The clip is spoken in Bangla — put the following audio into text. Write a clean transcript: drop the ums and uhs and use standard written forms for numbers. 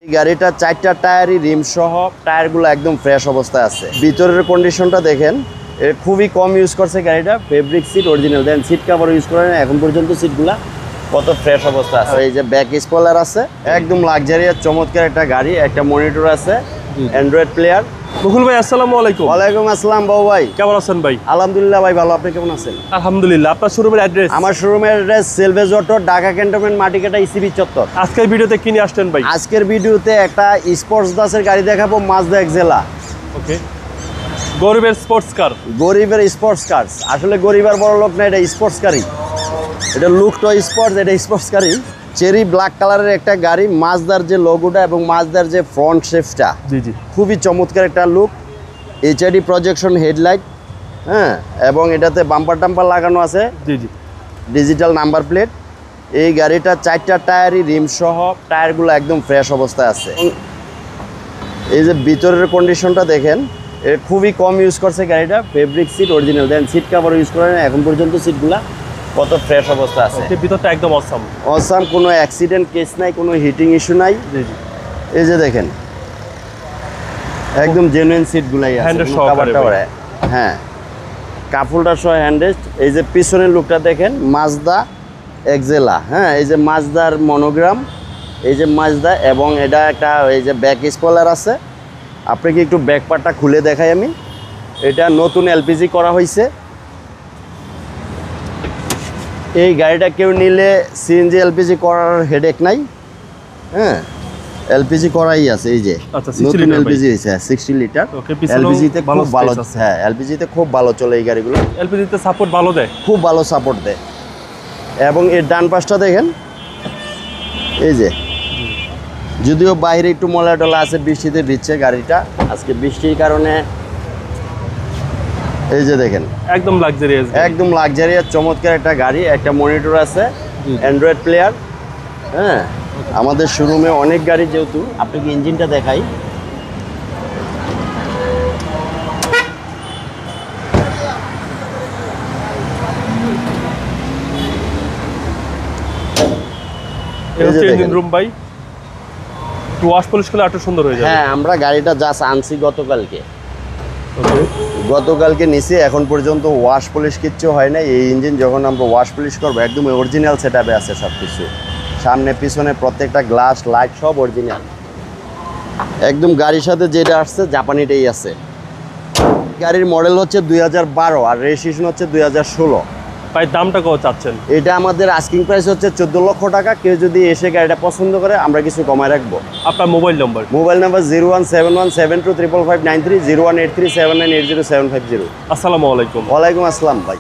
এই গাড়িটা 4টা টায়ারই রিম সহ টায়ারগুলো একদম ফ্রেশ অবস্থায় আছে। ভিতরের কন্ডিশনটা দেখেন, খুবই কম ইউজ করছে গাড়িটা। ফেব্রিক সিট অরিজিনাল, দেন সিট কাভার ইউজ করে না এখন পর্যন্ত। সিটগুলা কত ফ্রেশ অবস্থা আছে। এই যে ব্যাক স্পয়লার আছে, একদম লাক্সারিয়াস চমৎকার একটা গাড়ি। একটা মনিটর আছে, অ্যান্ড্রয়েড প্লেয়ার। বকুল ভাই আসসালামু আলাইকুম। ওয়ালাইকুম আসসালাম বাবু ভাই, কেমন আছেন ভাই? আলহামদুলিল্লাহ ভাই ভালো, আপনি কেমন আছেন? আলহামদুলিল্লাহ। আপনার শোরুমের অ্যাড্রেস? আমার শোরুমের address Salvage Auto, Dhaka cantonment, Matikata, ECB চত্বর। আজকের ভিডিওতে কি নিয়ে আসছেন ভাই? আজকের ভিডিওতে একটা স্পোর্টস বাসের গাড়ি দেখাবো, মাজদা এক্সেলা। ওকে, গরিবের স্পোর্টস কার। গরিবের স্পোর্টস কার, আসলে গরিব আর বড় লোক না, এটা স্পোর্টস কারই। এটা লুকটা স্পোর্টস, এটা স্পোর্টস কারই। চেরি ব্ল্যাক কালারের একটা গাড়ি, মাজদার যে লোগোটা এবং মাজদার যে ফ্রন্ট শেপটা, জি জি, খুবই চমৎকার একটা লুক। এইচআইডি প্রজেকশন হেডলাইট, হ্যাঁ, এবং এটাতে বাম্পার টাম্পার লাগানো আছে, জি জি, ডিজিটাল নাম্বার প্লেট। এই গাড়িটা 4টা টায়ারই রিম সহ টায়ারগুলো একদম ফ্রেশ অবস্থায় আছে। এই যে ভিতরের কন্ডিশনটা দেখেন, খুবই কম ইউজ করছে গাড়িটা। ফেব্রিক সিট অরিজিনাল, দেন সিট কাভার ইউজ করে না এখন পর্যন্ত। সিটগুলা কত ফ্রেশ অবস্থা আছে। ভিতরটা একদম অসাম। অসাম, কোনো অ্যাক্সিডেন্ট কেস নাই, কোনো হিটিং ইস্যু নাই। জি জি, এই যে দেখেন, একদম জেনুইন সিটগুলাই আছে, হ্যান্ডেল কোনো সহকারে কাভার টাভার। হ্যাঁ, কাপড়টা সহ হ্যান্ডরেস্ট। এই যে পিছনের লুকটা দেখেন, মাজদা এক্সেলা। হ্যাঁ, এই যে মাজদার মনোগ্রাম, এই যে মাজদা, এবং এটা একটা এই যে ব্যাক স্পয়লার আছে। আপনাকে একটু ব্যাক পার্টটা খুলে দেখাই আমি। এটা নতুন এলপিজি করা হয়েছে। এই গাড়িটা কেউ নিলে সিএনজি এলপিজি করার হেডেক নাই। হ্যাঁ, এলপিজি করাই আছে। এই যে আচ্ছা, নতুন এলপিজি হয়েছে 60 লিটার। এলপিজিতে খুব ভালো, হ্যাঁ এলপিজিতে খুব ভালো চলে এই গাড়িগুলো। এলপিজিতে সাপোর্ট ভালো দেয়, খুব ভালো সাপোর্ট দেয়। এবং এর ডান পাশটা দেখেন, এই যে যদিও বাইরে একটু ময়লা টলা আছে, বৃষ্টিতে ভিজছে গাড়িটা আজকে, বৃষ্টির কারণে। এই যে দেখেন, একদম লাক্সারিয়াস, একদম লাক্সারিয়াস চমৎকার একটা গাড়ি। একটা মনিটর আছে, অ্যান্ড্রয়েড প্লেয়ার। হ্যাঁ, আমাদের শোরুমে অনেক গাড়ি, যেহেতু আপনাকে ইঞ্জিনটা দেখাই। ইঞ্জিন রুম ভাই, একটু ওয়াশ পলিশ করলে আরো সুন্দর হয়ে যাবে। হ্যাঁ, আমরা গাড়িটা জাস্ট আনছি গতকালকে। ওকে, গতকালকে নিছি, এখন পর্যন্ত ওয়াশ পলিশ কিচ্ছু হয় না। এই ইঞ্জিন যখন আমরা ওয়াশ পলিশ করবো, একদম অরিজিনাল সেটআপে আছে সব কিছু। সামনে পিছনে প্রত্যেকটা গ্লাস, লাইট সব অরিজিনাল। একদম গাড়ির সাথে যেটা আসছে জাপানিটাই আছে। গাড়ির মডেল হচ্ছে 2012 আর রেজিস্ট্রেশন হচ্ছে 2016। ভাই দামটা কত চাচ্ছেন? এটা আমাদের আস্কিং প্রাইস হচ্ছে 14 লক্ষ টাকা। কেউ যদি এসে গাড়িটা পছন্দ করে, আমরা কিছু কমায় রাখবো। আপনার মোবাইল নম্বর? Mobile number 01717255593, 018379807550। আসসালামু আলাইকুম। ওয়ালাইকুম আসসালাম ভাই।